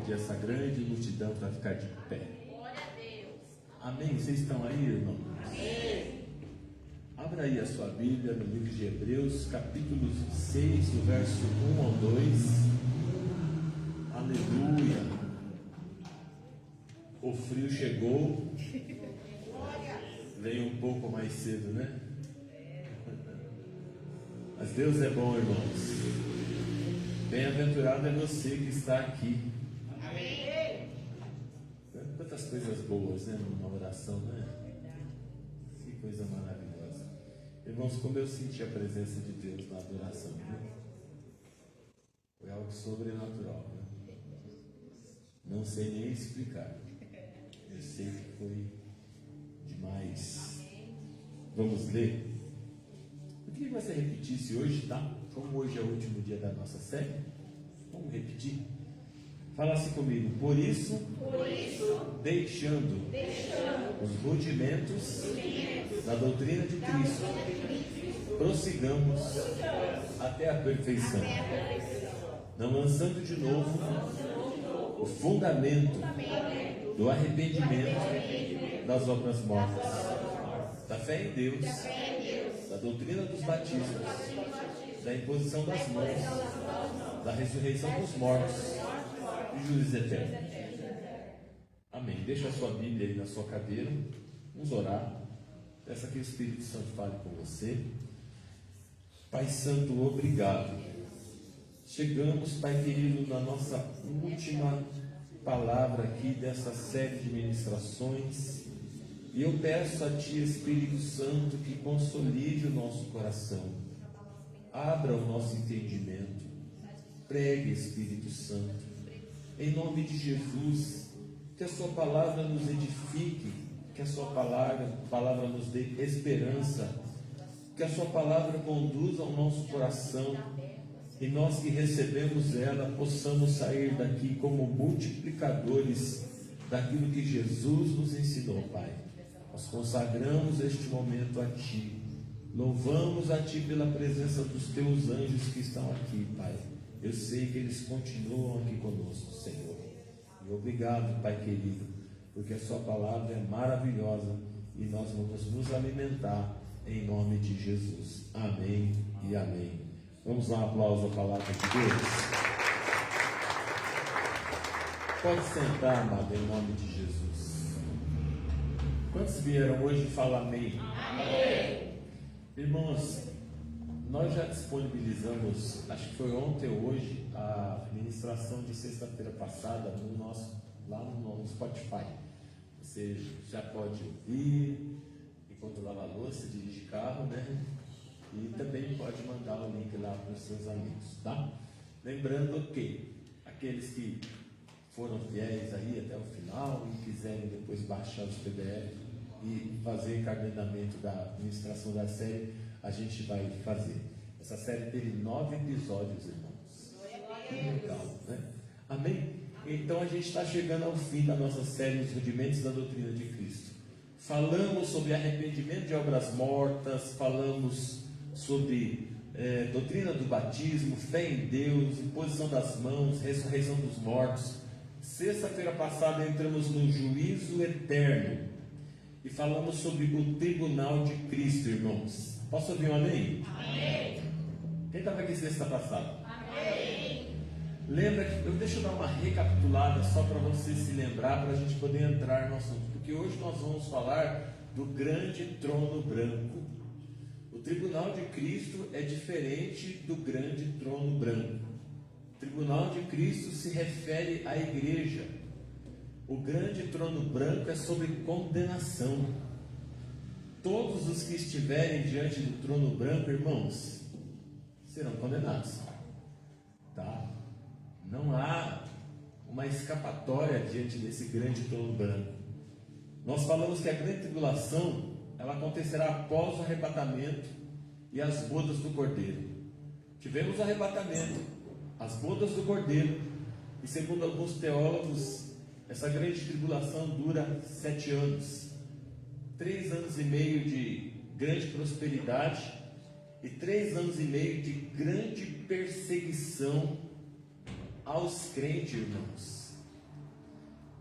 pedir essa grande multidão para ficar de pé. Glória a Deus. Amém? Vocês estão aí, irmãos? Amém. Abra aí a sua Bíblia no livro de Hebreus, capítulo 6, do verso 1 ao 2. Aleluia. O frio chegou. Veio um pouco mais cedo, né? Mas Deus é bom, irmãos. Bem-aventurado é você que está aqui. Amém. Quantas coisas boas, né? Numa oração, né? Que coisa maravilhosa. Irmãos, como eu senti a presença de Deus na adoração, né? Foi algo sobrenatural, né? Não sei nem explicar. Eu sei que foi demais. Vamos ler? Eu queria que você repetisse hoje, tá? Como hoje é o último dia da nossa série, vamos repetir? Fala assim comigo. Por isso, deixando os rudimentos da doutrina de Cristo, prossigamos até a perfeição, não lançando de novo o fundamento do arrependimento das obras mortas, da fé em Deus, da doutrina dos batismos, da imposição das mãos, da ressurreição dos mortos e juízo eterno. Amém. Deixa a sua Bíblia aí na sua cadeira. Vamos orar. Peça que o Espírito Santo fale com você. Pai Santo, obrigado. Chegamos, Pai querido, na nossa última palavra aqui dessa série de ministrações. E eu peço a Ti, Espírito Santo, que consolide o nosso coração. Abra o nosso entendimento. Pregue, Espírito Santo. Em nome de Jesus, que a Sua palavra nos edifique, que a Sua palavra nos dê esperança, que a Sua palavra conduza ao nosso coração, e nós que recebemos ela, possamos sair daqui como multiplicadores daquilo que Jesus nos ensinou, Pai. Nós consagramos este momento a Ti, louvamos a Ti pela presença dos Teus anjos que estão aqui, Pai. Eu sei que eles continuam aqui conosco, Senhor. E obrigado, Pai querido, porque a Sua palavra é maravilhosa e nós vamos nos alimentar em nome de Jesus. Amém e amém. Vamos dar um aplauso à palavra de Deus. Pode sentar, amado, em nome de Jesus. Quantos vieram hoje e falam amém? Amém. Irmãos, nós já disponibilizamos, acho que foi ontem ou hoje, a ministração de sexta-feira passada lá no Spotify. Você já pode ouvir enquanto lava a louça, dirige carro, né? E também pode mandar o link lá para os seus amigos, tá? Lembrando que aqueles que foram fiéis aí até o final e quiserem depois baixar os PDF e fazer encaminhamento da administração da série, a gente vai fazer. Essa série teve 9 episódios, irmãos. Que legal, né? Amém? Então a gente está chegando ao fim da nossa série Os Rudimentos da Doutrina de Cristo. Falamos sobre arrependimento de obras mortas, falamos sobre doutrina do batismo, fé em Deus, imposição das mãos, ressurreição dos mortos. Sexta-feira passada entramos no juízo eterno e falamos sobre o tribunal de Cristo, irmãos. Posso ouvir um amém? Amém. Quem estava aqui sexta passada? Amém. Lembra que, deixa eu dar uma recapitulada só para você se lembrar, para a gente poder entrar no assunto, porque hoje nós vamos falar do grande trono branco. O tribunal de Cristo é diferente do grande trono branco. O tribunal de Cristo se refere à igreja. O grande trono branco é sobre condenação. Todos os que estiverem diante do trono branco, irmãos, serão condenados. Tá? Não há uma escapatória diante desse grande trono branco. Nós falamos que a grande tribulação, ela acontecerá após o arrebatamento e as bodas do Cordeiro. Tivemos o arrebatamento, as bodas do Cordeiro, e segundo alguns teólogos, essa grande tribulação dura 7 anos. 3 anos e meio de grande prosperidade e 3 anos e meio de grande perseguição aos crentes, irmãos.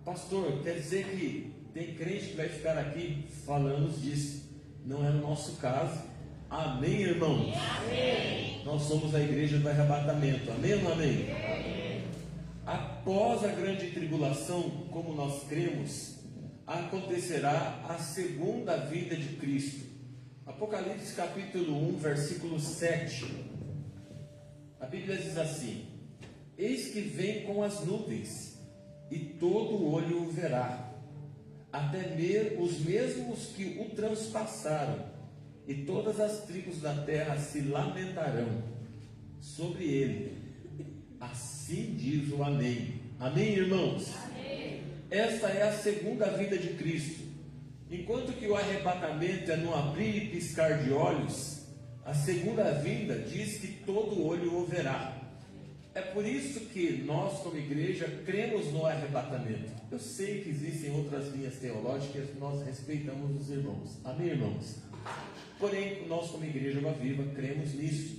Pastor, quer dizer que tem crente que vai ficar aqui falando disso. Não é o nosso caso. Amém, irmãos? Amém. Nós somos a igreja do arrebatamento. Amém ou não amém? Amém. Após a grande tribulação, como nós cremos, acontecerá a segunda vinda de Cristo. Apocalipse capítulo 1, versículo 7. A Bíblia diz assim: eis que vem com as nuvens, e todo olho o verá, até os mesmos que o transpassaram, e todas as tribos da terra se lamentarão sobre ele. Assim diz o Amém. Amém, irmãos? Amém. Esta é a segunda vinda de Cristo. Enquanto que o arrebatamento é no abrir e piscar de olhos, a segunda vinda diz que todo olho o verá. É por isso que nós, como igreja, cremos no arrebatamento. Eu sei que existem outras linhas teológicas, nós respeitamos os irmãos. Amém, irmãos? Porém, nós, como igreja Água Viva, cremos nisso.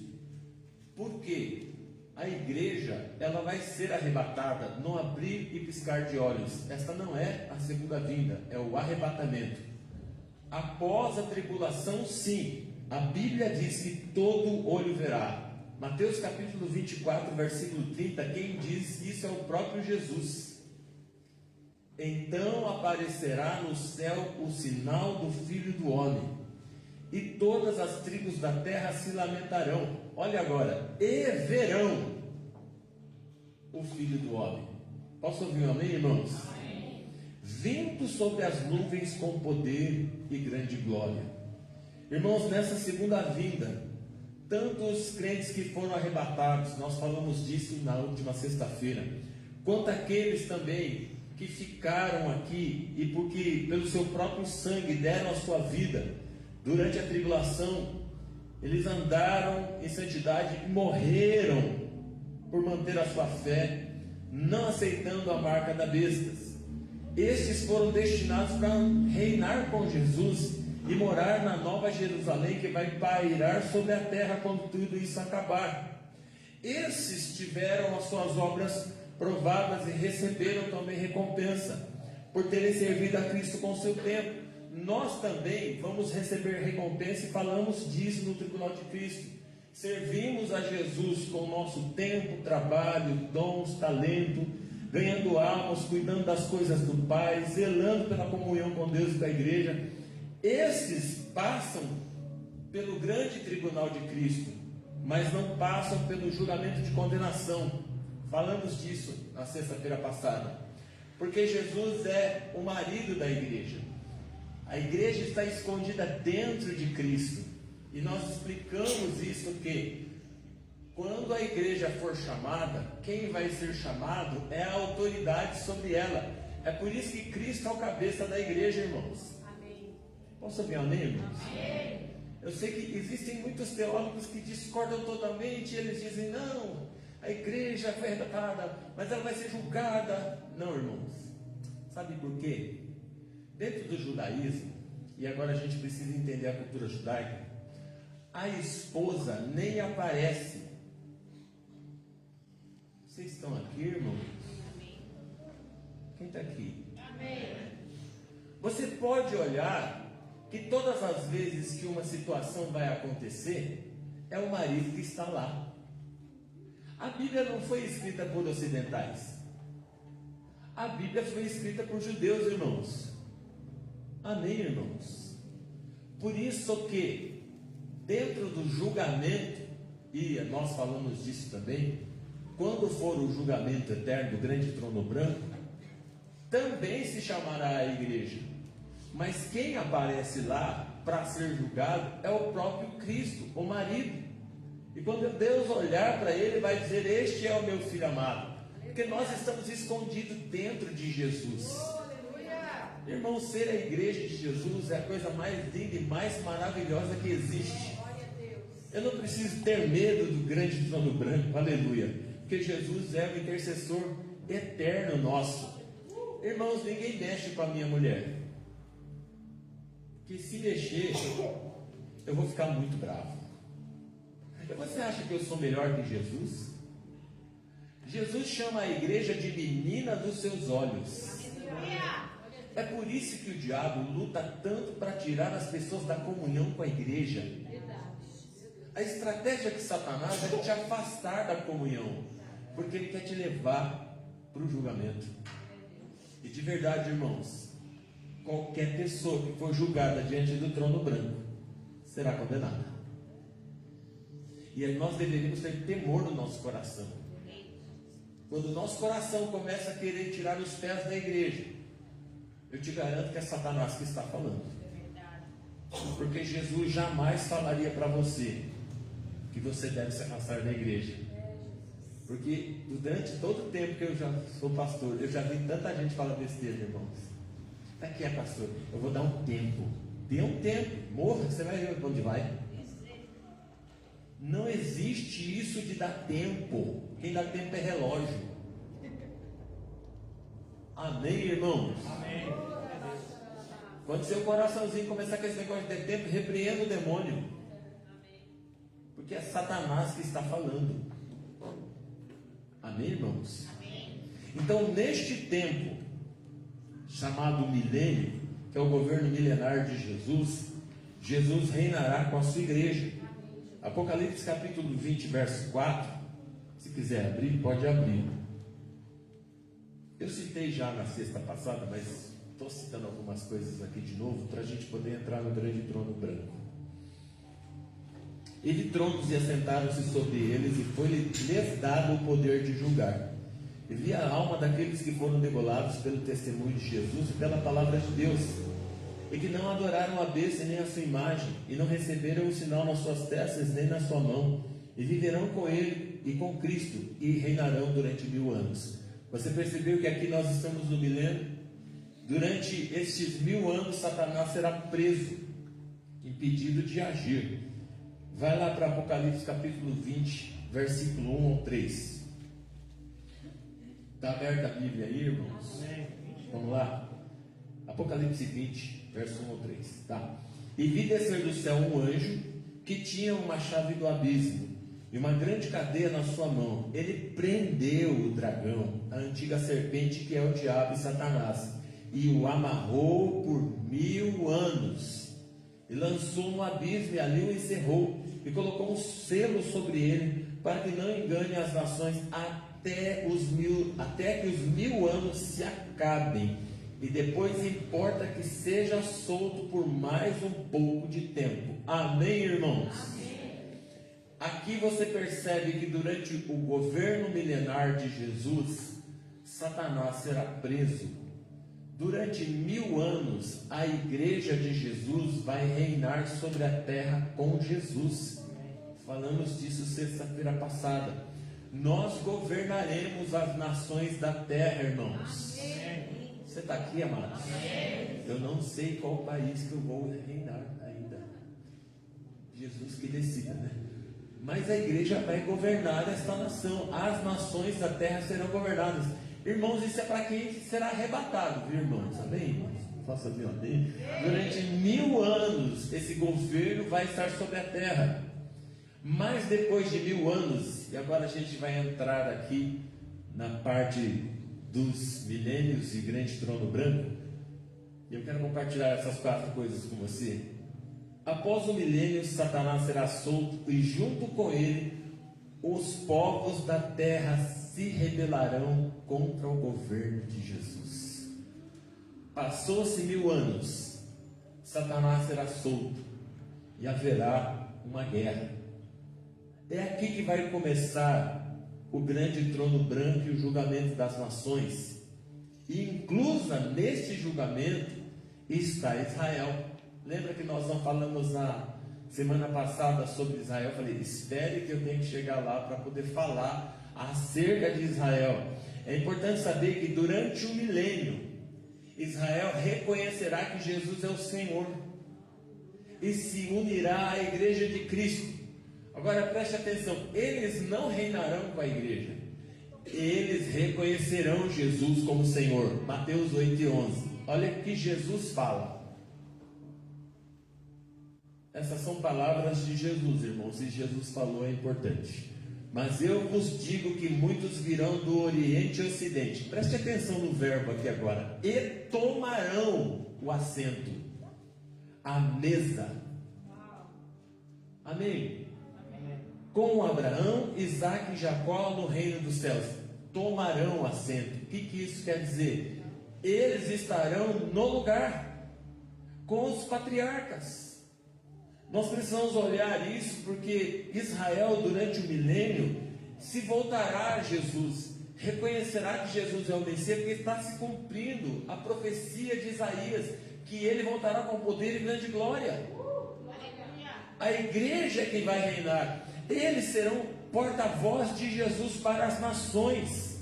Por quê? A igreja, ela vai ser arrebatada no abrir e piscar de olhos. Esta não é a segunda vinda, é o arrebatamento. Após a tribulação, sim, a Bíblia diz que todo olho verá. Mateus capítulo 24, versículo 30, quem diz isso é o próprio Jesus. Então aparecerá no céu o sinal do Filho do Homem, e todas as tribos da terra se lamentarão. Olha agora, e verão o Filho do Homem. Posso ouvir um amém, irmãos? Amém. Vindo sobre as nuvens com poder e grande glória. Irmãos, nessa segunda vinda, tanto os crentes que foram arrebatados, nós falamos disso na última sexta-feira, quanto aqueles também que ficaram aqui e porque pelo seu próprio sangue deram a sua vida durante a tribulação, eles andaram em santidade e morreram por manter a sua fé, não aceitando a marca da besta. Estes foram destinados para reinar com Jesus e morar na Nova Jerusalém, que vai pairar sobre a terra quando tudo isso acabar. Esses tiveram as suas obras provadas e receberam também recompensa por terem servido a Cristo com seu tempo. Nós também vamos receber recompensa e falamos disso no tribunal de Cristo. Servimos a Jesus com o nosso tempo, trabalho, dons, talento, ganhando almas, cuidando das coisas do Pai, zelando pela comunhão com Deus e com a igreja. Estes passam pelo grande tribunal de Cristo, mas não passam pelo julgamento de condenação. Falamos disso na sexta-feira passada, porque Jesus é o marido da igreja. A igreja está escondida dentro de Cristo, e nós explicamos isso, que quando a igreja for chamada, quem vai ser chamado é a autoridade sobre ela. É por isso que Cristo é o cabeça da igreja, irmãos. Posso ouvir um amém, irmãos? Amém. Eu sei que existem muitos teólogos que discordam totalmente. Eles dizem, não, a igreja foi arrebatada, mas ela vai ser julgada. Não, irmãos. Sabe por quê? Dentro do judaísmo, e agora a gente precisa entender a cultura judaica, a esposa nem aparece. Vocês estão aqui, irmãos? Amém. Quem está aqui? Amém. Você pode olhar que todas as vezes que uma situação vai acontecer, é o marido que está lá. A Bíblia não foi escrita por ocidentais. A Bíblia foi escrita por judeus, irmãos. Amém, irmãos? Por isso que, dentro do julgamento, e nós falamos disso também, quando for o julgamento eterno do grande trono branco, também se chamará a igreja. Mas quem aparece lá para ser julgado é o próprio Cristo, o marido. E quando Deus olhar para ele, vai dizer, este é o meu filho amado. Porque nós estamos escondidos dentro de Jesus. Irmão, ser a igreja de Jesus é a coisa mais linda e mais maravilhosa que existe. Eu não preciso ter medo do grande trono branco, aleluia, porque Jesus é o intercessor eterno nosso. Irmãos, ninguém mexe com a minha mulher, que se mexer, eu vou ficar muito bravo. Você acha que eu sou melhor que Jesus? Jesus chama a igreja de menina dos seus olhos. É por isso que o diabo luta tanto para tirar as pessoas da comunhão com a igreja. A estratégia de Satanás é te afastar da comunhão, porque ele quer te levar para o julgamento. E de verdade, irmãos, qualquer pessoa que for julgada diante do trono branco será condenada. E aí nós deveríamos ter temor no nosso coração. Quando o nosso coração começa a querer tirar os pés da igreja, eu te garanto que é Satanás que está falando. Porque Jesus jamais falaria para você que você deve se afastar da igreja. Porque durante todo o tempo que eu já sou pastor, eu já vi tanta gente falar besteira, irmãos. Para que é, pastor? Eu vou dar um tempo. Dê um tempo, morra, você vai ver para onde vai. Não existe isso de dar tempo. Quem dá tempo é relógio. Amém, irmãos? Amém. Quando seu coraçãozinho começar com esse negócio de ter tempo, repreenda o demônio. Porque é Satanás que está falando. Amém, irmãos? Amém. Então, neste tempo chamado milênio, que é o governo milenar de Jesus, Jesus reinará com a sua igreja. Apocalipse capítulo 20, verso 4. Se quiser abrir, pode abrir. Eu citei já na sexta passada, mas estou citando algumas coisas aqui de novo para a gente poder entrar no grande trono branco. E de tronos e assentaram-se sobre eles, e foi-lhes dado o poder de julgar. E vi a alma daqueles que foram degolados pelo testemunho de Jesus e pela palavra de Deus, e que não adoraram a besta nem a sua imagem, e não receberam o sinal nas suas testas nem na sua mão, e viverão com ele e com Cristo, e reinarão durante 1000 anos. Você percebeu que aqui nós estamos no milênio? Durante estes 1000 anos, Satanás será preso, impedido de agir. Vai lá para Apocalipse capítulo 20, versículo 1 ao 3. Está aberta a Bíblia aí, irmãos? Vamos lá. Apocalipse 20, verso 1 ao 3. Tá. E vi descer do céu um anjo que tinha uma chave do abismo e uma grande cadeia na sua mão. Ele prendeu o dragão, a antiga serpente que é o diabo e Satanás, e o amarrou por 1000 anos. E lançou no abismo e ali o encerrou, e colocou um selo sobre ele, para que não engane as nações até que os 1000 anos se acabem. E depois importa que seja solto por mais um pouco de tempo. Amém, irmãos? Amém. Aqui você percebe que durante o governo milenar de Jesus, Satanás será preso. Durante 1000 anos, a igreja de Jesus vai reinar sobre a terra com Jesus. Falamos disso sexta-feira passada. Nós governaremos as nações da terra, irmãos. Você está aqui, amados? Eu não sei qual país que eu vou reinar ainda. Jesus que decida, né? Mas a igreja vai governar esta nação. As nações da terra serão governadas. Irmãos, isso é para quem será arrebatado, viu, irmãos? Amém, irmãos? Faça bem, amém? Durante 1000 anos, esse governo vai estar sobre a terra. Mas depois de 1000 anos, e agora a gente vai entrar aqui na parte dos milênios e grande trono branco, e eu quero compartilhar essas 4 coisas com você. Após o milênio, Satanás será solto, e junto com ele, os povos da terra se rebelarão contra o governo de Jesus. Passou-se 1000 anos, Satanás será solto, e haverá uma guerra. É aqui que vai começar o grande trono branco e o julgamento das nações. E inclusa neste julgamento está Israel. Lembra que nós não falamos na semana passada sobre Israel? Eu falei, espere que eu tenho que chegar lá para poder falar acerca de Israel. É importante saber que durante o milênio, Israel reconhecerá que Jesus é o Senhor e se unirá à igreja de Cristo. Agora preste atenção, eles não reinarão com a igreja, eles reconhecerão Jesus como Senhor. Mateus 8:11. Olha o que Jesus fala. Essas são palavras de Jesus, irmãos, e Jesus falou é importante. Mas eu vos digo que muitos virão do Oriente e Ocidente. Preste atenção no verbo aqui agora. E tomarão o assento, a mesa. Amém? Com Abraão, Isaque e Jacó no reino dos céus. Tomarão assento. O que isso quer dizer? Eles estarão no lugar com os patriarcas. Nós precisamos olhar isso porque Israel, durante o milênio, se voltará a Jesus, reconhecerá que Jesus é o Messias, porque está se cumprindo a profecia de Isaías, que ele voltará com poder e grande glória. A igreja é quem vai reinar. Eles serão porta-voz de Jesus para as nações,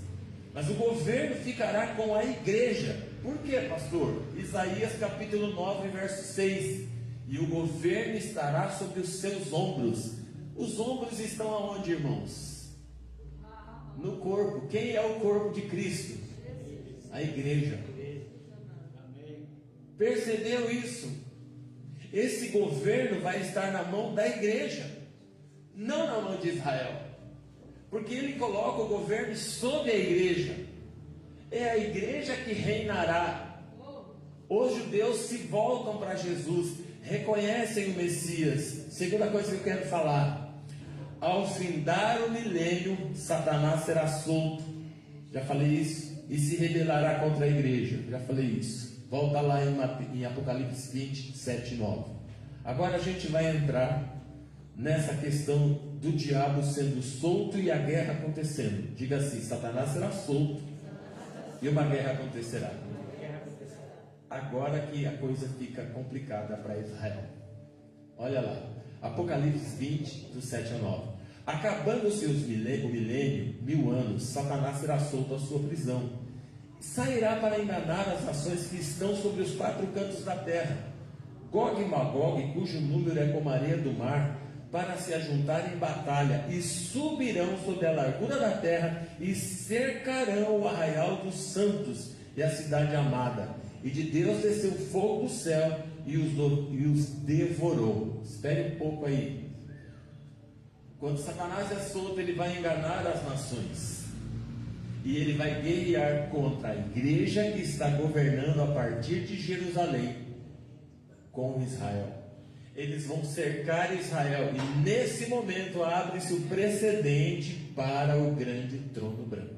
mas o governo ficará com a igreja. Por quê, pastor? Isaías capítulo 9, verso 6. E o governo estará sobre os seus ombros. Os ombros estão aonde, irmãos? No corpo. Quem é o corpo de Cristo? A igreja. Percebeu isso? Esse governo vai estar na mão da igreja, não na mão de Israel, porque ele coloca o governo sobre a igreja. É a igreja que reinará. Os judeus se voltam para Jesus, reconhecem o Messias. Segunda coisa que eu quero falar: ao findar o milênio, Satanás será solto. Já falei isso. E se rebelará contra a igreja. Já falei isso. Volta lá em Apocalipse 20, 7 e 9. Agora a gente vai entrar nessa questão do diabo sendo solto e a guerra acontecendo. Diga assim: Satanás será solto e uma guerra acontecerá. Agora que a coisa fica complicada para Israel. Olha lá, Apocalipse 20, do 7 ao 9. Acabando-se o milênio, 1000 anos, Satanás será solto à sua prisão. Sairá para enganar as nações que estão sobre os 4 cantos da terra, Gog e Magog, cujo número é como a areia do mar, para se ajuntarem em batalha, e subirão sobre a largura da terra, e cercarão o arraial dos santos e a cidade amada. E de Deus desceu fogo do céu e os devorou. Espere um pouco aí. Quando Satanás é solto, ele vai enganar as nações. E ele vai guerrear contra a igreja que está governando a partir de Jerusalém com Israel. Eles vão cercar Israel. E nesse momento abre-se o precedente para o grande trono branco.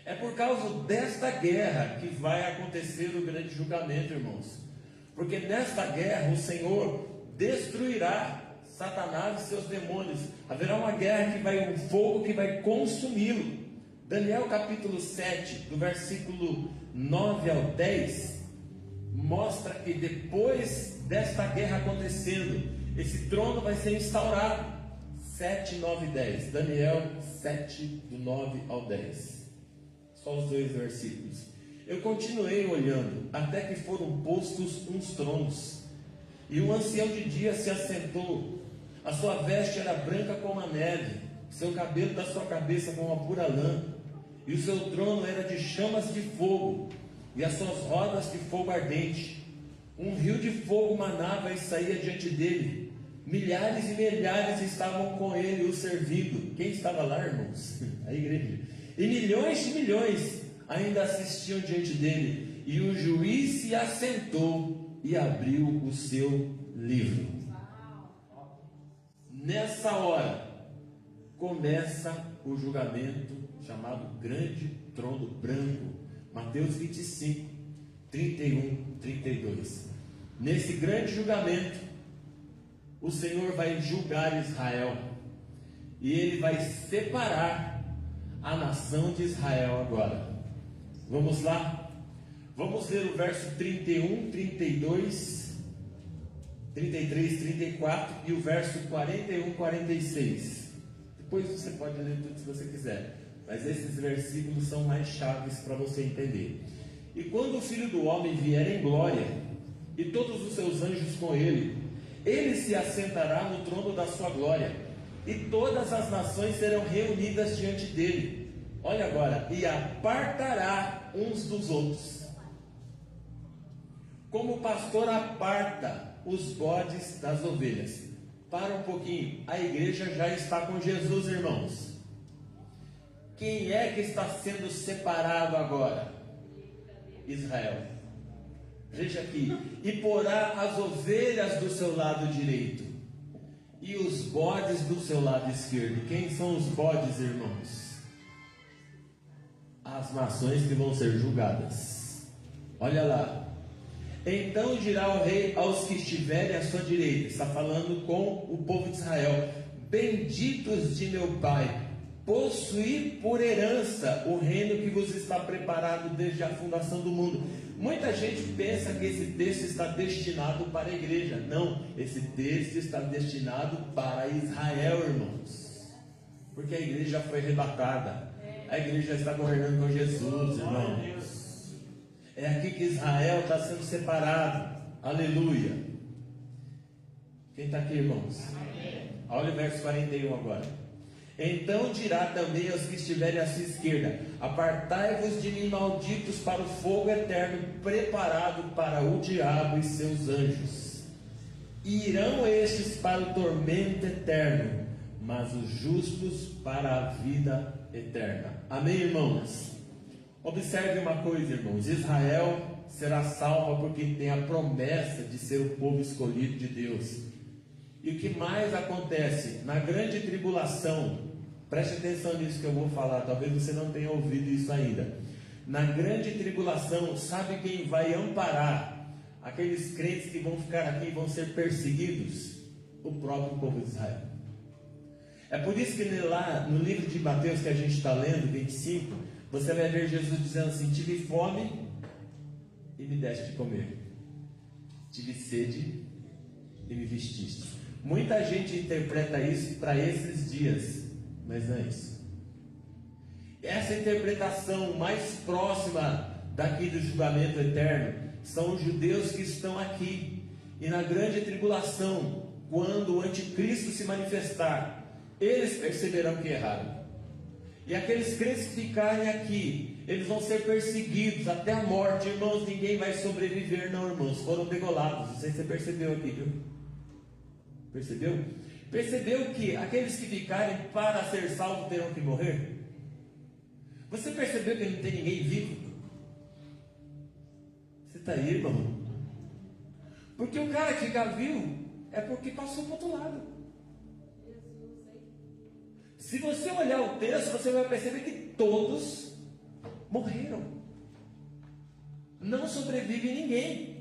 É por causa desta guerra que vai acontecer o grande julgamento, irmãos. Porque nesta guerra o Senhor destruirá Satanás e seus demônios. Haverá uma guerra um fogo que vai consumi-lo. Daniel capítulo 7, do versículo 9 ao 10, mostra que depois desta guerra acontecendo, esse trono vai ser instaurado. 7, 9 e 10. Daniel 7, do 9 ao 10. Só os 2 versículos. Eu continuei olhando, até que foram postos uns tronos, e um ancião de dia se assentou. A sua veste era branca como a neve, seu cabelo da sua cabeça como a pura lã, e o seu trono era de chamas de fogo, e as suas rodas de fogo ardente. Um rio de fogo manava e saía diante dele. Milhares e milhares estavam com ele o servindo. Quem estava lá, irmãos? A igreja. E milhões de milhões ainda assistiam diante dele. E o juiz se assentou e abriu o seu livro. Nessa hora começa o julgamento chamado Grande Trono Branco. Mateus 25, 31, 32. Nesse grande julgamento, o Senhor vai julgar Israel. E ele vai separar a nação de Israel agora. Vamos lá? Vamos ler o verso 31, 32, 33, 34 e o verso 41, 46. Depois você pode ler tudo se você quiser, mas esses versículos são mais chaves para você entender. E quando o Filho do Homem vier em glória, e todos os seus anjos com ele, ele se assentará no trono da sua glória, e todas as nações serão reunidas diante dele. Olha agora, e apartará uns dos outros, como o pastor aparta os bodes das ovelhas. Para um pouquinho. A igreja já está com Jesus, irmãos. Quem é que está sendo separado agora? Israel. Veja aqui. E porá as ovelhas do seu lado direito e os bodes do seu lado esquerdo. Quem são os bodes, irmãos? As nações que vão ser julgadas. Olha lá. Então dirá o rei aos que estiverem à sua direita. Está falando com o povo de Israel: benditos de meu Pai, possuí por herança o reino que vos está preparado desde a fundação do mundo. Muita gente pensa que esse texto está destinado para a igreja. Não, esse texto está destinado para Israel, irmãos. Porque a igreja foi arrebatada. A igreja está governando com Jesus, irmãos. É aqui que Israel está sendo separado. Aleluia. Quem está aqui, irmãos? Olha o verso 41 agora. Então dirá também aos que estiverem à sua esquerda: apartai-vos de mim, malditos, para o fogo eterno preparado para o diabo e seus anjos. Irão estes para o tormento eterno, mas os justos para a vida eterna. Amém, irmãos? Observe uma coisa, irmãos. Israel será salva porque tem a promessa de ser o povo escolhido de Deus. E o que mais acontece na grande tribulação, preste atenção nisso que eu vou falar, talvez você não tenha ouvido isso ainda. Na grande tribulação, sabe quem vai amparar aqueles crentes que vão ficar aqui e vão ser perseguidos? O próprio povo de Israel. É por isso que lá no livro de Mateus que a gente está lendo, 25, você vai ver Jesus dizendo assim: tive fome e me deste de comer, tive sede e me vestiste. Muita gente interpreta isso para esses dias, mas não é isso. Essa interpretação mais próxima daqui do julgamento eterno são os judeus que estão aqui. E na grande tribulação, quando o anticristo se manifestar, eles perceberão que erraram. E aqueles crentes que ficarem aqui, eles vão ser perseguidos até a morte. Irmãos, ninguém vai sobreviver não, irmãos. Foram degolados. Não sei se você percebeu aqui, viu? Percebeu? Percebeu que aqueles que ficarem para ser salvos terão que morrer? Você percebeu que não tem ninguém vivo? Você está aí, irmão? Porque o cara que fica vivo é porque passou para o outro lado. Se você olhar o texto, você vai perceber que todos morreram. Não sobrevive ninguém.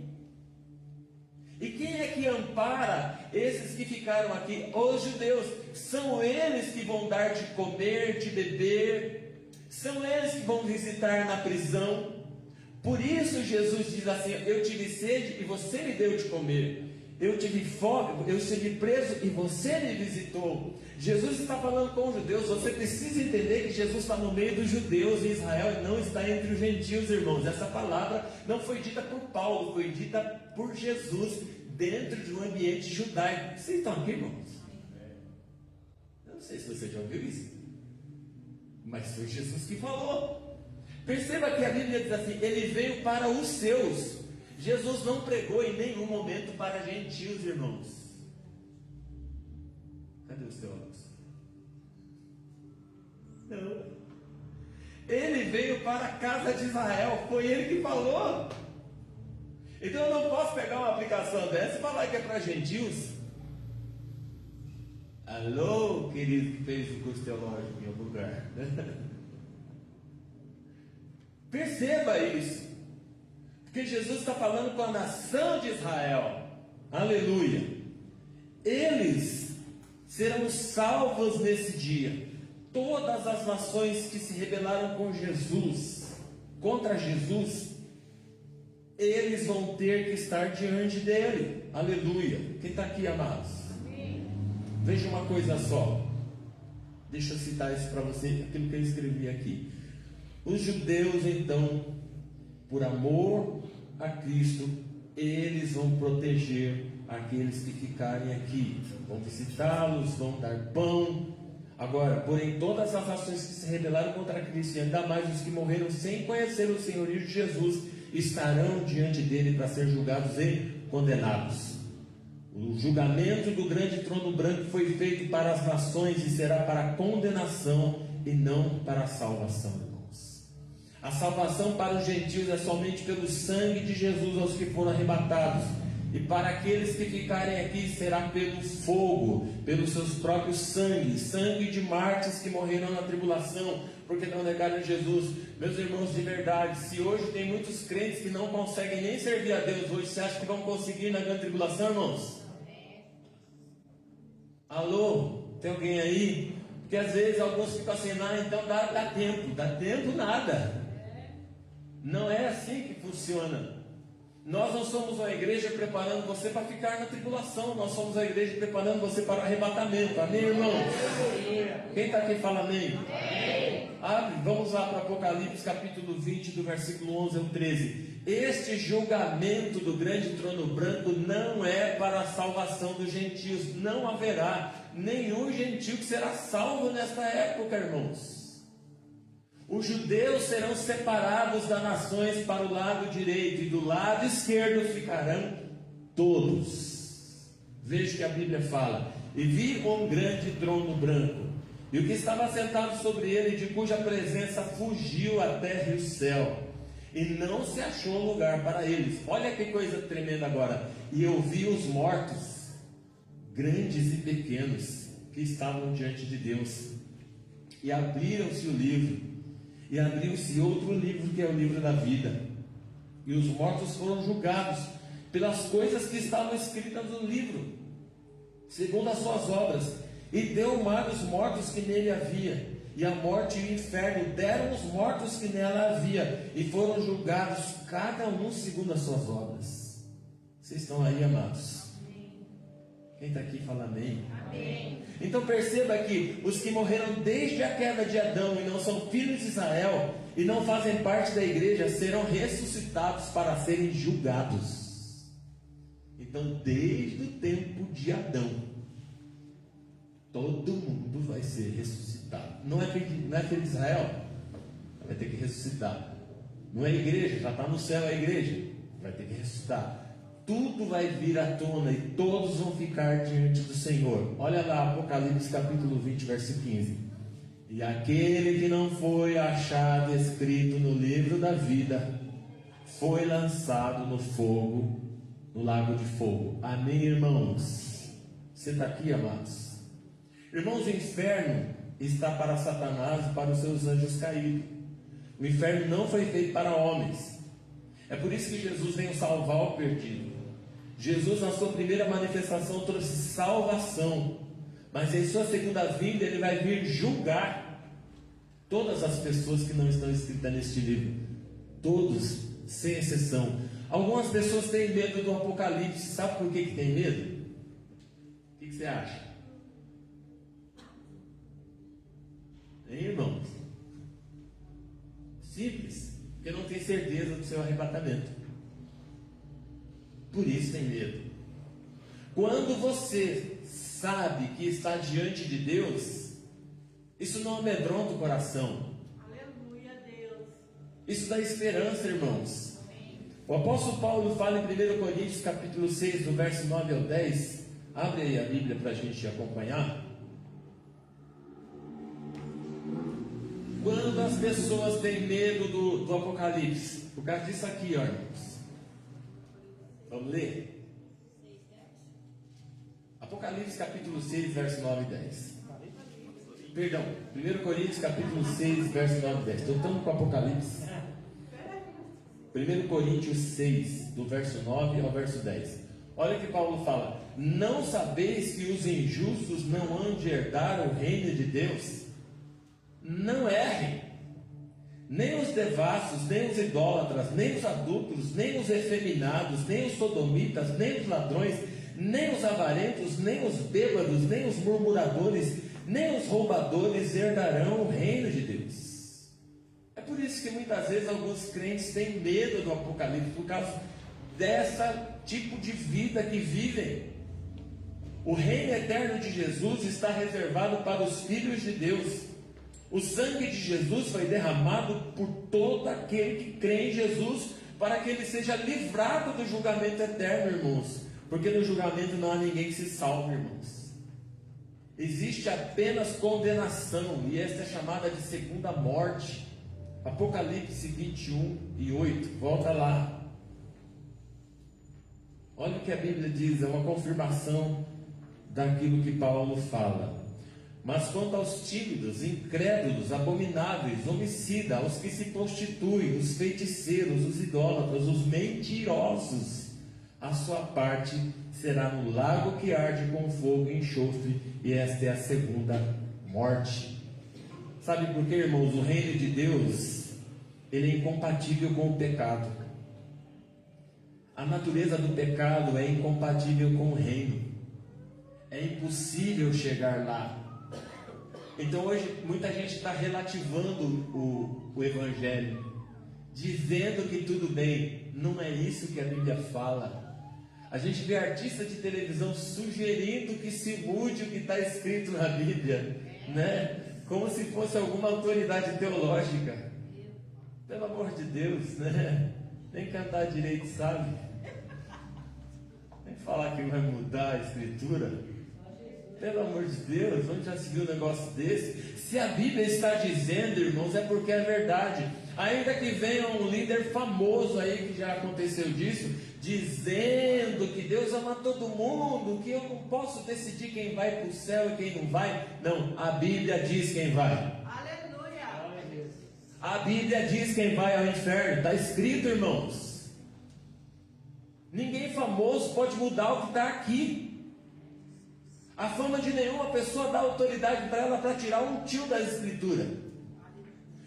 E quem é que ampara esses que ficaram aqui? Os judeus. São eles que vão dar de comer, de beber. São eles que vão visitar na prisão. Por isso Jesus diz assim: eu tive sede e você me deu de comer. Eu tive fome, eu estive preso e você me visitou. Jesus está falando com os judeus. Você precisa entender que Jesus está no meio dos judeus em Israel e não está entre os gentios, irmãos. Essa palavra não foi dita por Paulo, foi dita por Jesus dentro de um ambiente judaico. Vocês estão aqui, irmãos? Eu não sei se você já ouviu isso, mas foi Jesus que falou. Perceba que a Bíblia diz assim: ele veio para os seus. Jesus não pregou em nenhum momento para gentios, irmãos. Cadê os teólogos? Não. Ele veio para a casa de Israel. Foi ele que falou. Então eu não posso pegar uma aplicação dessa e falar que é para gentios. Alô, querido que fez o curso teológico em algum lugar. Perceba isso. Porque Jesus está falando com a nação de Israel. Aleluia. Eles serão salvos nesse dia. Todas as nações que se rebelaram com Jesus, contra Jesus, eles vão ter que estar diante dele. Aleluia. Quem está aqui, amados? Veja uma coisa só. Deixa eu citar isso para você, aquilo que eu escrevi aqui. Os judeus, então, por amor a Cristo, eles vão proteger aqueles que ficarem aqui, vão visitá-los, vão dar pão. Agora, porém, todas as nações que se rebelaram contra Cristo, e ainda mais os que morreram sem conhecer o senhorio de Jesus, estarão diante dele para ser julgados e condenados. O julgamento do grande trono branco foi feito para as nações e será para a condenação e não para a salvação, irmãos. A salvação para os gentios é somente pelo sangue de Jesus aos que foram arrebatados. E para aqueles que ficarem aqui será pelo fogo, pelos seus próprios sangue de mártires que morreram na tribulação, porque não negaram Jesus. Meus irmãos, de verdade, se hoje tem muitos crentes que não conseguem nem servir a Deus hoje, você acha que vão conseguir na grande tribulação, irmãos? Alô? Tem alguém aí? Porque às vezes alguns ficam assim, então dá tempo nada. Não é assim que funciona. Nós não somos uma igreja preparando você para ficar na tribulação. Nós somos a igreja preparando você para o arrebatamento. Amém, irmãos? Quem está aqui fala amém? Abre, vamos lá para Apocalipse capítulo 20, do versículo 11 ao 13. Este julgamento do grande trono branco não é para a salvação dos gentios. Não haverá nenhum gentio que será salvo nesta época, irmãos. Os judeus serão separados das nações para o lado direito, e do lado esquerdo ficarão todos. Veja o que a Bíblia fala: e vi um grande trono branco, e o que estava sentado sobre ele, de cuja presença fugiu a terra e o céu, e não se achou lugar para eles. Olha que coisa tremenda agora. E eu vi os mortos, grandes e pequenos, que estavam diante de Deus, e abriram-se o livro. E abriu-se outro livro, que é o livro da vida. E os mortos foram julgados pelas coisas que estavam escritas no livro, segundo as suas obras. E deu o mar os mortos que nele havia, e a morte e o inferno deram os mortos que nela havia, e foram julgados cada um segundo as suas obras. Vocês estão aí, amados? Quem está aqui fala amém. Amém. Então perceba que os que morreram desde a queda de Adão e não são filhos de Israel e não fazem parte da igreja serão ressuscitados para serem julgados. Então, desde o tempo de Adão, todo mundo vai ser ressuscitado. Não é filho de Israel? Vai ter que ressuscitar. Não é igreja, já está no céu a igreja, vai ter que ressuscitar. Tudo vai vir à tona e todos vão ficar diante do Senhor. Olha lá, Apocalipse capítulo 20, verso 15. E aquele que não foi achado escrito no livro da vida foi lançado no fogo, no lago de fogo. Amém, irmãos? Você está aqui, amados? Irmãos, o inferno está para Satanás e para os seus anjos caídos. O inferno não foi feito para homens. É por isso que Jesus veio salvar o perdido. Jesus, na sua primeira manifestação, trouxe salvação, mas em sua segunda vinda ele vai vir julgar todas as pessoas que não estão escritas neste livro. Todos, sem exceção. Algumas pessoas têm medo do Apocalipse. Sabe por que tem medo? O que você acha? Hein, irmãos? Simples. Porque não tem certeza do seu arrebatamento. Por isso tem medo. Quando você sabe que está diante de Deus, isso não amedronta o coração. Aleluia, Deus. Isso dá esperança, irmãos. O apóstolo Paulo fala em 1 Coríntios capítulo 6, do verso 9 ao 10. Abre aí a Bíblia para a gente acompanhar. Quando as pessoas têm medo do Apocalipse, por causa disso aqui, ó, irmãos. Vamos ler? Apocalipse capítulo 6, verso 9 e 10. Perdão, 1 Coríntios capítulo 6, verso 9 e 10. Estou tão com Apocalipse. 1 Coríntios 6, do verso 9 ao verso 10. Olha o que Paulo fala: não sabeis que os injustos não hão de herdar o reino de Deus? Não errem. Nem os devassos, nem os idólatras, nem os adúlteros, nem os efeminados, nem os sodomitas, nem os ladrões, nem os avarentos, nem os bêbados, nem os murmuradores, nem os roubadores herdarão o reino de Deus. É por isso que muitas vezes alguns crentes têm medo do Apocalipse, por causa desse tipo de vida que vivem. O reino eterno de Jesus está reservado para os filhos de Deus. O sangue de Jesus foi derramado por todo aquele que crê em Jesus, para que ele seja livrado do julgamento eterno, irmãos. Porque no julgamento não há ninguém que se salve, irmãos. Existe apenas condenação, e esta é chamada de segunda morte. Apocalipse 21:8, volta lá. Olha o que a Bíblia diz, é uma confirmação daquilo que Paulo fala. Mas quanto aos tímidos, incrédulos, abomináveis, homicidas, aos que se prostituem, os feiticeiros, os idólatras, os mentirosos, a sua parte será no lago que arde com fogo e enxofre, e esta é a segunda morte. Sabe por quê, irmãos? O reino de Deus, ele é incompatível com o pecado. A natureza do pecado é incompatível com o reino. É impossível chegar lá. Então hoje muita gente está relativando o Evangelho, dizendo que tudo bem. Não é isso que a Bíblia fala. A gente vê artistas de televisão sugerindo que se mude o que está escrito na Bíblia, né? Como se fosse alguma autoridade teológica. Pelo amor de Deus, né? Nem cantar direito sabe. Nem falar que vai mudar a escritura. Pelo amor de Deus, onde já se viu um negócio desse? Se a Bíblia está dizendo, irmãos, é porque é verdade. Ainda que venha um líder famoso aí, que já aconteceu disso, dizendo que Deus ama todo mundo, que eu não posso decidir quem vai para o céu e quem não vai. Não, a Bíblia diz quem vai. Aleluia. A Bíblia diz quem vai ao inferno. Está escrito, irmãos. Ninguém famoso pode mudar o que está aqui. A fama de nenhuma pessoa dá autoridade para ela para tirar um tio da Escritura.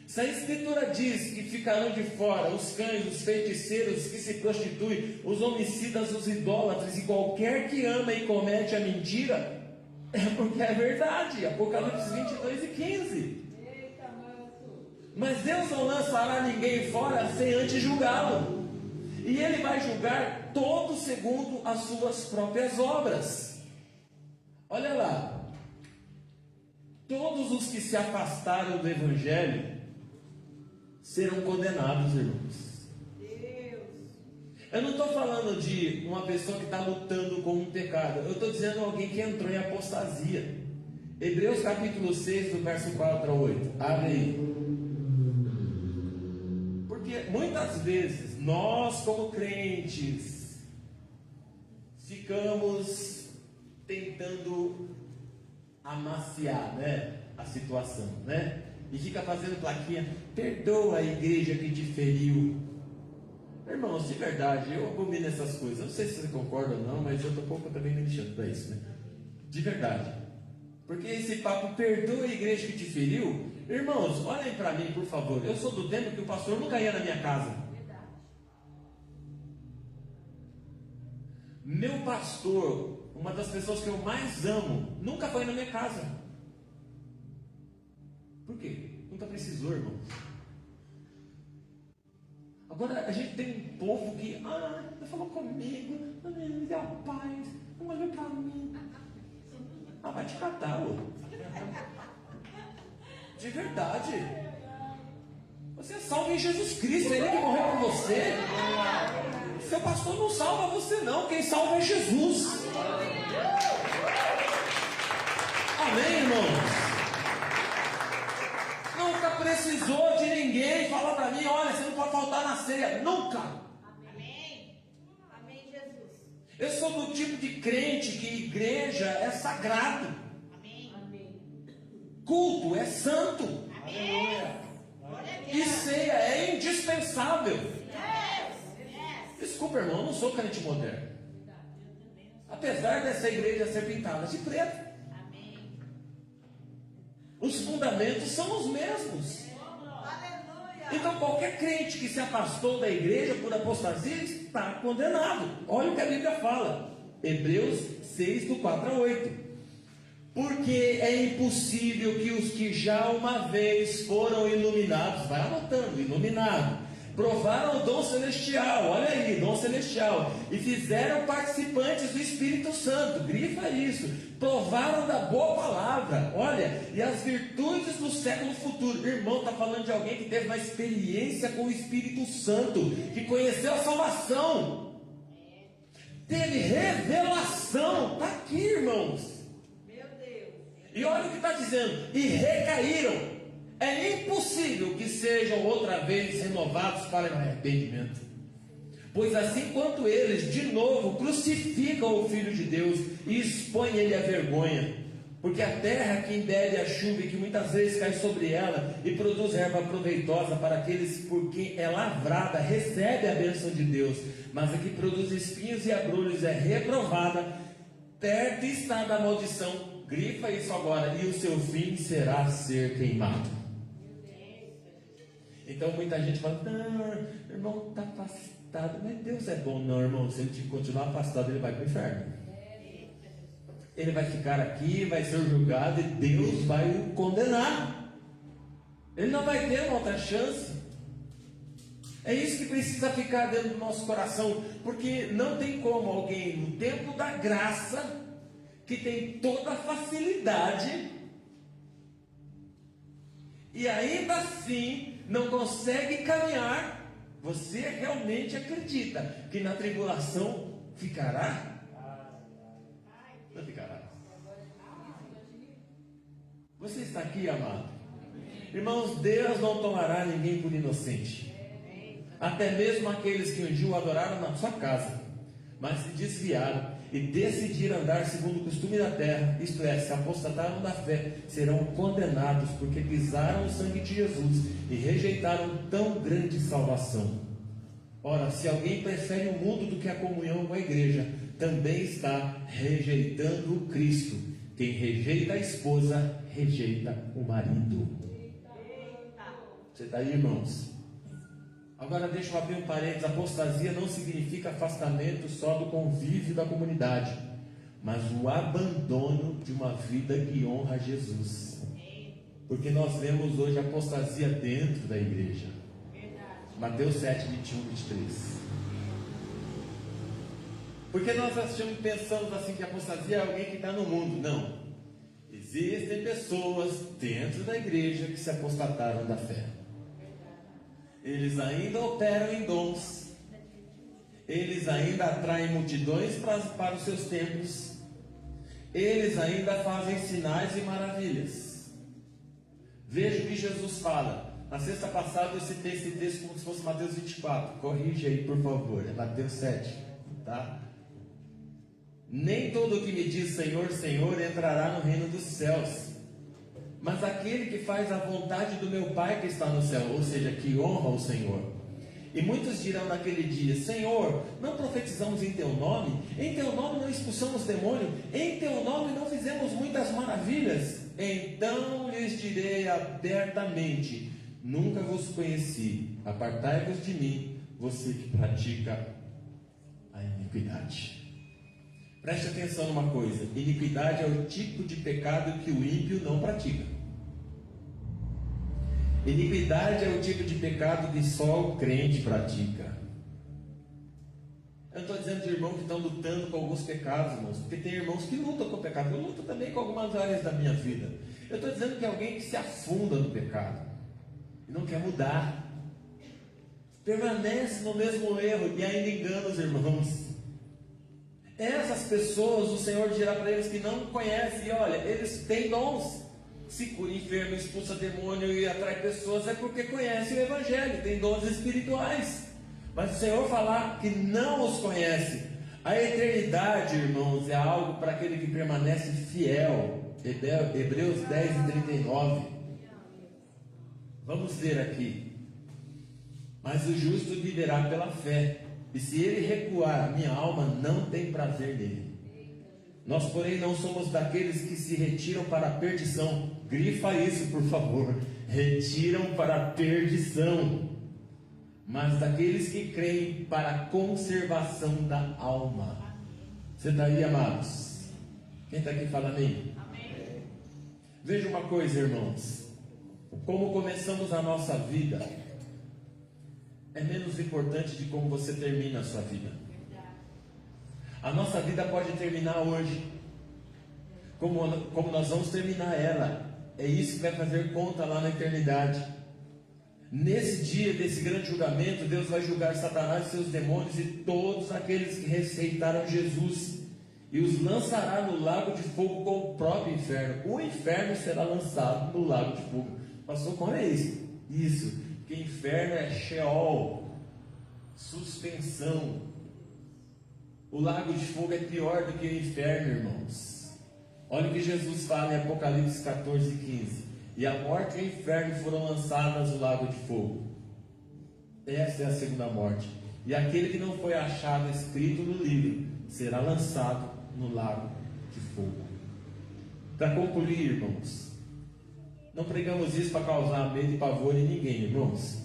Se a Escritura diz que ficarão de fora os cães, os feiticeiros, os que se prostituem, os homicidas, os idólatras e qualquer que ama e comete a mentira, é porque é verdade. Apocalipse 22:15. Mas Deus não lançará ninguém fora sem antes julgá-lo. E Ele vai julgar todos segundo as suas próprias obras. Olha lá, todos os que se afastaram do Evangelho serão condenados, irmãos. Deus. Eu não estou falando de uma pessoa que está lutando com um pecado. Eu estou dizendo alguém que entrou em apostasia. Hebreus capítulo 6, do verso 4 a 8. Abre aí. Porque muitas vezes nós, como crentes, ficamos tentando amaciar, né, a situação, né? E fica fazendo plaquinha: perdoa a igreja que te feriu. Irmãos, de verdade, eu abomino essas coisas. Eu não sei se você concorda ou não, mas eu estou pouco também me lixando para isso, né? De verdade. Porque esse papo, perdoa a igreja que te feriu. Irmãos, olhem para mim, por favor. Eu sou do tempo que o pastor nunca ia na minha casa. Meu pastor, uma das pessoas que eu mais amo, nunca foi na minha casa. Por quê? Nunca precisou, irmão. Agora a gente tem um povo que não falou comigo, não me deu paz, não olhou para mim. Vai te catar, ô. De verdade. Você é salvo em Jesus Cristo, Ele que morreu por você. Seu pastor não salva você não, quem salva é Jesus. Amém, irmãos? Nunca precisou de ninguém falar para mim: olha, você não pode faltar na ceia. Nunca. Amém. Amém, Jesus. Eu sou do tipo de crente que igreja é sagrado. Amém. Culto é santo. Amém. E ceia é indispensável. Desculpa, irmão, eu não sou crente moderno. Apesar dessa igreja ser pintada de preto, os fundamentos são os mesmos. Então qualquer crente que se afastou da igreja por apostasia está condenado. Olha o que a Bíblia fala, Hebreus 6, do 4 a 8. Porque é impossível que os que já uma vez foram iluminados, vai anotando, iluminado, provaram o dom celestial, olha aí, dom celestial, e fizeram participantes do Espírito Santo, grifa isso, provaram da boa palavra, olha, e as virtudes do século futuro. Irmão, está falando de alguém que teve uma experiência com o Espírito Santo, que conheceu a salvação. teve revelação. Está aqui, irmãos. Meu Deus. E olha o que está dizendo: e recaíram. É impossível que sejam outra vez renovados para o arrependimento. Pois assim quanto eles, de novo, crucificam o Filho de Deus e expõem ele à vergonha. Porque a terra que impede a chuva e que muitas vezes cai sobre ela e produz erva proveitosa para aqueles por quem é lavrada, recebe a bênção de Deus. Mas a que produz espinhos e abrolhos é reprovada, perto está da maldição. Grifa isso agora: e o seu fim será ser queimado. Então muita gente fala: não, irmão, está afastado. Mas Deus é bom. Não, irmão, se ele continuar afastado, ele vai para o inferno. Ele vai ficar aqui, vai ser julgado e Deus vai o condenar. Ele não vai ter uma outra chance. É isso que precisa ficar dentro do nosso coração, porque não tem como alguém no tempo da graça, que tem toda a facilidade, e ainda assim não consegue caminhar. Você realmente acredita que na tribulação ficará? Não ficará. Você está aqui, amado? Irmãos, Deus não tomará ninguém por inocente. Até mesmo aqueles que um dia o adoraram na sua casa, mas se desviaram e decidiram andar segundo o costume da terra, isto é, se apostataram da fé, serão condenados, porque pisaram o sangue de Jesus e rejeitaram tão grande salvação. Ora, se alguém prefere o mundo do que a comunhão com a igreja, também está rejeitando o Cristo. Quem rejeita a esposa, rejeita o marido. Você está aí, irmãos? Agora deixa eu abrir um parênteses. Apostasia não significa afastamento só do convívio da comunidade, mas o abandono de uma vida que honra Jesus. Porque nós vemos hoje apostasia dentro da igreja. Mateus 7, 21, 23. Porque nós pensamos assim que a apostasia é alguém que está no mundo. Não. Existem pessoas dentro da igreja que se apostataram da fé. Eles ainda operam em dons. Eles ainda atraem multidões para os seus templos. Eles ainda fazem sinais e maravilhas. Veja o que Jesus fala. Na sexta passada eu citei esse texto como se fosse Mateus 24. Corrige aí, por favor. É Mateus 7. Tá? Nem todo o que me diz Senhor, Senhor entrará no reino dos céus, mas aquele que faz a vontade do meu Pai que está no céu, ou seja, que honra o Senhor. E muitos dirão naquele dia: Senhor, não profetizamos em teu nome? Em teu nome não expulsamos demônio? Em teu nome não fizemos muitas maravilhas? Então lhes direi abertamente: nunca vos conheci, apartai-vos de mim, você que pratica a iniquidade. Preste atenção numa coisa: iniquidade é o tipo de pecado que o ímpio não pratica. Iniquidade é o tipo de pecado que só o crente pratica. Eu não estou dizendo de irmãos que estão lutando com alguns pecados, irmãos, porque tem irmãos que lutam com o pecado. Eu luto também com algumas áreas da minha vida. Eu estou dizendo que é alguém que se afunda no pecado e não quer mudar, permanece no mesmo erro e ainda engana os irmãos. Essas pessoas, o Senhor dirá para eles que não conhecem: olha, eles têm dons, se cura enfermo, expulsa demônio e atrai pessoas, é porque conhecem o Evangelho, tem dons espirituais. Mas o Senhor falar que não os conhece. A eternidade, irmãos, é algo para aquele que permanece fiel. Hebreus 10 e 39. Vamos ver aqui. Mas o justo viverá pela fé, e se ele recuar, minha alma não tem prazer nele. Nós, porém, não somos daqueles que se retiram para a perdição. Grifa isso, por favor. Retiram para a perdição, mas daqueles que creem para a conservação da alma. Você está aí, amados? Quem está aqui fala amém? Amém. Veja uma coisa, irmãos. Como começamos a nossa vida é menos importante de como você termina a sua vida. A nossa vida pode terminar hoje. Como nós vamos terminar ela, é isso que vai fazer conta lá na eternidade. Nesse dia desse grande julgamento, Deus vai julgar Satanás e seus demônios e todos aqueles que rejeitaram Jesus, e os lançará no lago de fogo com o próprio inferno. O inferno será lançado no lago de fogo. Pastor, como é isso? Isso, porque inferno é Sheol, suspensão. O lago de fogo é pior do que o inferno, irmãos. Olha o que Jesus fala em Apocalipse 14:15. E a morte e o inferno foram lançadas no lago de fogo. Essa é a segunda morte. E aquele que não foi achado escrito no livro será lançado no lago de fogo. Para concluir, irmãos, não pregamos isso para causar medo e pavor em ninguém, irmãos,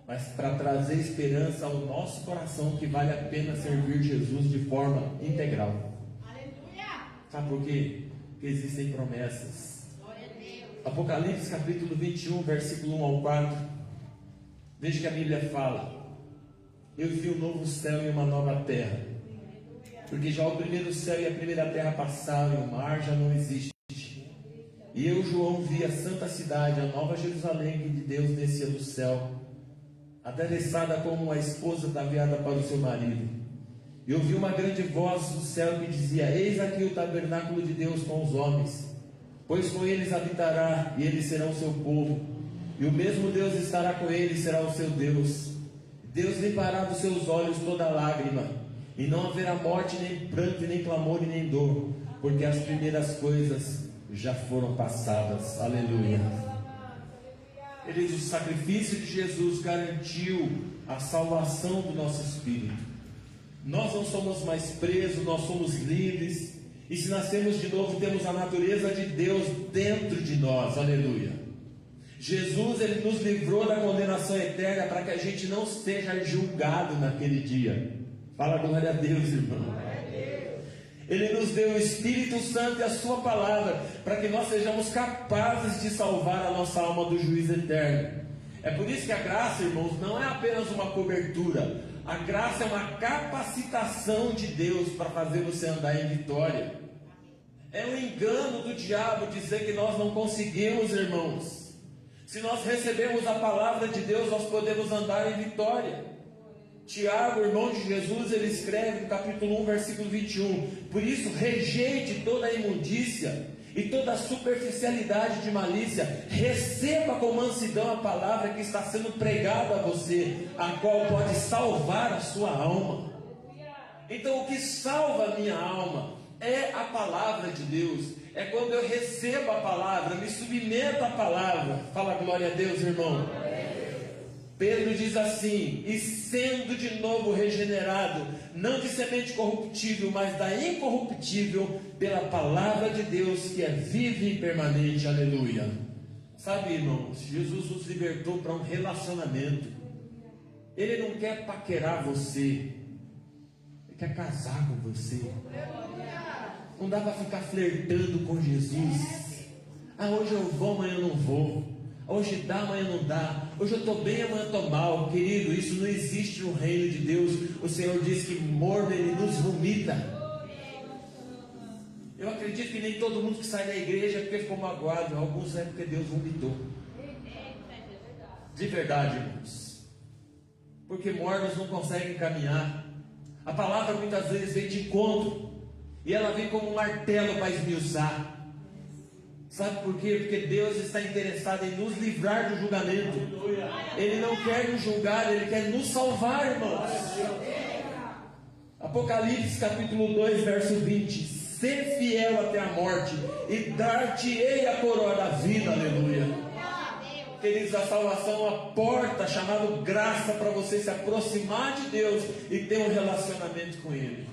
mas para trazer esperança ao nosso coração que vale a pena servir Jesus de forma integral. Aleluia. Sabe por quê? Porque existem promessas. Glória a Deus. Apocalipse capítulo 21, versículo 1 ao 4. Veja que a Bíblia fala: eu vi um novo céu e uma nova terra, porque já o primeiro céu e a primeira terra passaram e o mar já não existe. E eu, João, vi a santa cidade, a nova Jerusalém, que de Deus descia do céu, adereçada como uma esposa ataviada para o seu marido. E ouvi uma grande voz do céu que dizia: eis aqui o tabernáculo de Deus com os homens, pois com eles habitará, e eles serão seu povo, e o mesmo Deus estará com eles, será o seu Deus. Deus limpará dos seus olhos toda lágrima, e não haverá morte, nem pranto, nem clamor, e nem dor, porque as primeiras coisas já foram passadas. Aleluia. Ele diz: o sacrifício de Jesus garantiu a salvação do nosso espírito. Nós não somos mais presos, nós somos livres. E se nascemos de novo, temos a natureza de Deus dentro de nós. Aleluia. Jesus, ele nos livrou da condenação eterna para que a gente não seja julgado naquele dia. Fala glória a Deus, irmão. Ele nos deu o Espírito Santo e a sua palavra para que nós sejamos capazes de salvar a nossa alma do juízo eterno. É por isso que a graça, irmãos, não é apenas uma cobertura. A graça é uma capacitação de Deus para fazer você andar em vitória. É um engano do diabo dizer que nós não conseguimos, irmãos. Se nós recebemos a palavra de Deus, nós podemos andar em vitória. Tiago, irmão de Jesus, ele escreve no capítulo 1, versículo 21. Por isso, rejeite toda a imundícia e toda a superficialidade de malícia. Receba com mansidão a palavra que está sendo pregada a você, a qual pode salvar a sua alma. Então, o que salva a minha alma é a palavra de Deus. É quando eu recebo a palavra, me submeto à palavra. Fala glória a Deus, irmão. Pedro diz assim: e sendo de novo regenerado, não de semente corruptível, mas da incorruptível, pela palavra de Deus, que é viva e permanente. Aleluia. Sabe, irmãos, Jesus nos libertou para um relacionamento. Ele não quer paquerar você, Ele quer casar com você. Não dá para ficar flertando com Jesus. Ah, hoje eu vou, amanhã eu não vou. Hoje dá, amanhã não dá. Hoje eu estou bem, amanhã estou mal. Querido, isso não existe no reino de Deus. O Senhor diz que morno Ele nos vomita. Eu acredito que nem todo mundo que sai da igreja é porque ficou magoado. Alguns é porque Deus vomitou. De verdade, irmãos. Porque mornos não conseguem caminhar. A palavra muitas vezes vem de encontro, e ela vem como um martelo para esmiuçar. Sabe por quê? Porque Deus está interessado em nos livrar do julgamento. Ele não quer nos julgar, Ele quer nos salvar, irmãos. Apocalipse capítulo 2, verso 20. Ser fiel até a morte, e dar-te-ei a coroa da vida. Aleluia. Queridos, a salvação é uma porta chamada graça para você se aproximar de Deus e ter um relacionamento com Ele.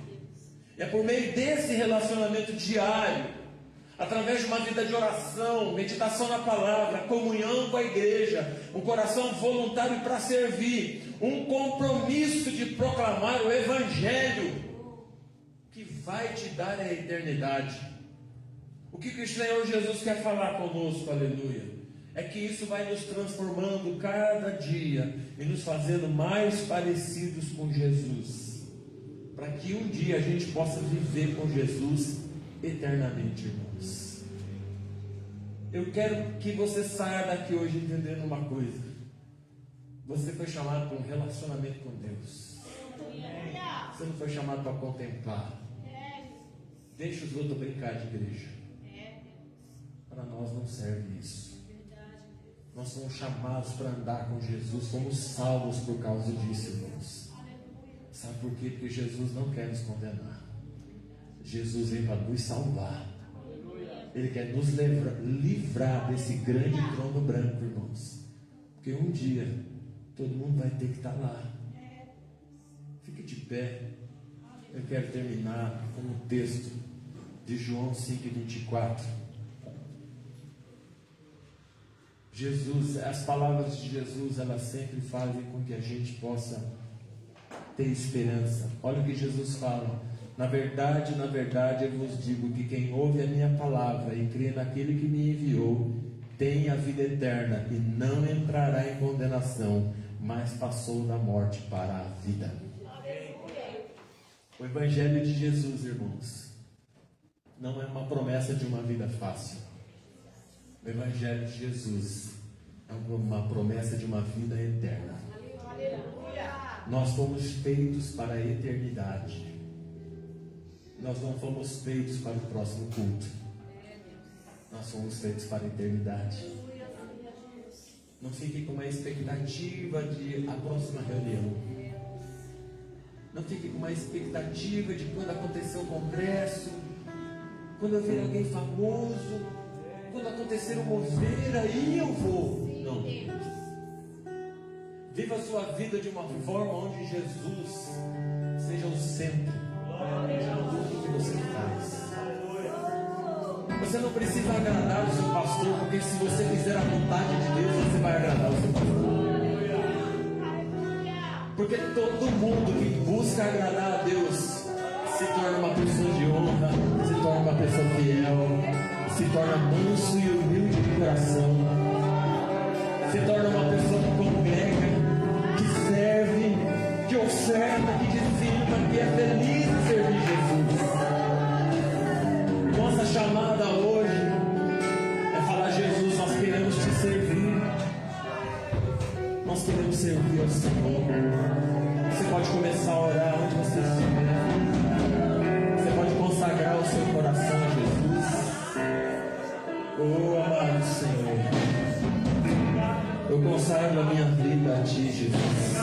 E é por meio desse relacionamento diário, através de uma vida de oração, meditação na palavra, comunhão com a igreja, um coração voluntário para servir, um compromisso de proclamar o Evangelho, que vai te dar a eternidade. O que o Senhor Jesus quer falar conosco, aleluia, é que isso vai nos transformando cada dia e nos fazendo mais parecidos com Jesus, para que um dia a gente possa viver com Jesus eternamente, irmãos. Eu quero que você saia daqui hoje entendendo uma coisa: Você foi chamado para um relacionamento com Deus. Aleluia. Você não foi chamado para contemplar. Deixa os outros brincar de igreja. Para nós não serve isso. Nós somos chamados para andar com Jesus. Somos salvos por causa disso, irmãos. Sabe por quê? Porque Jesus não quer nos condenar. Jesus veio para nos salvar. Ele quer nos livrar desse grande trono branco, irmãos. Porque um dia todo mundo vai ter que estar lá. Fique de pé. Eu quero terminar com um texto de João 5,24. Jesus, as palavras de Jesus, elas sempre fazem com que a gente possa ter esperança. Olha o que Jesus fala: na verdade, eu vos digo que quem ouve a minha palavra e crê naquele que me enviou, tem a vida eterna e não entrará em condenação, mas passou da morte para a vida. O Evangelho de Jesus, irmãos, não é uma promessa de uma vida fácil. O Evangelho de Jesus é uma promessa de uma vida eterna. Nós fomos feitos para a eternidade. Nós não fomos feitos para o próximo culto. Nós fomos feitos para a eternidade. Não fique com uma expectativa de a próxima reunião. Não fique com uma expectativa de quando acontecer o congresso, quando eu ver alguém famoso, quando acontecer o mover, aí eu vou. Não. Viva a sua vida de uma forma onde Jesus seja o centro de tudo que você faz. Você não precisa agradar o seu pastor, porque se você fizer a vontade de Deus, você vai agradar o seu pastor. Porque todo mundo que busca agradar a Deus se torna uma pessoa de honra, se torna uma pessoa fiel, se torna manso e humilde de coração, se torna uma pessoa que congrega, que serve, que observa, que dizima, que é feliz em servir Jesus. Nossa chamada hoje é falar: Jesus, nós queremos te servir. Nós queremos servir ao Senhor. Você pode começar a orar onde você estiver. Você pode consagrar o seu coração a Jesus. Oh, amado Senhor, eu consagro a minha vida a Ti, Jesus.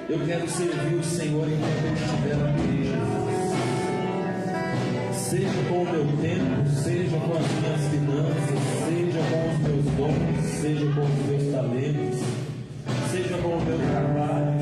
Eu quero servir o Senhor enquanto eu estiver aqui, Jesus. Seja com o meu tempo, seja com as minhas finanças, seja com os meus dons, seja com os meus talentos, seja com o meu trabalho.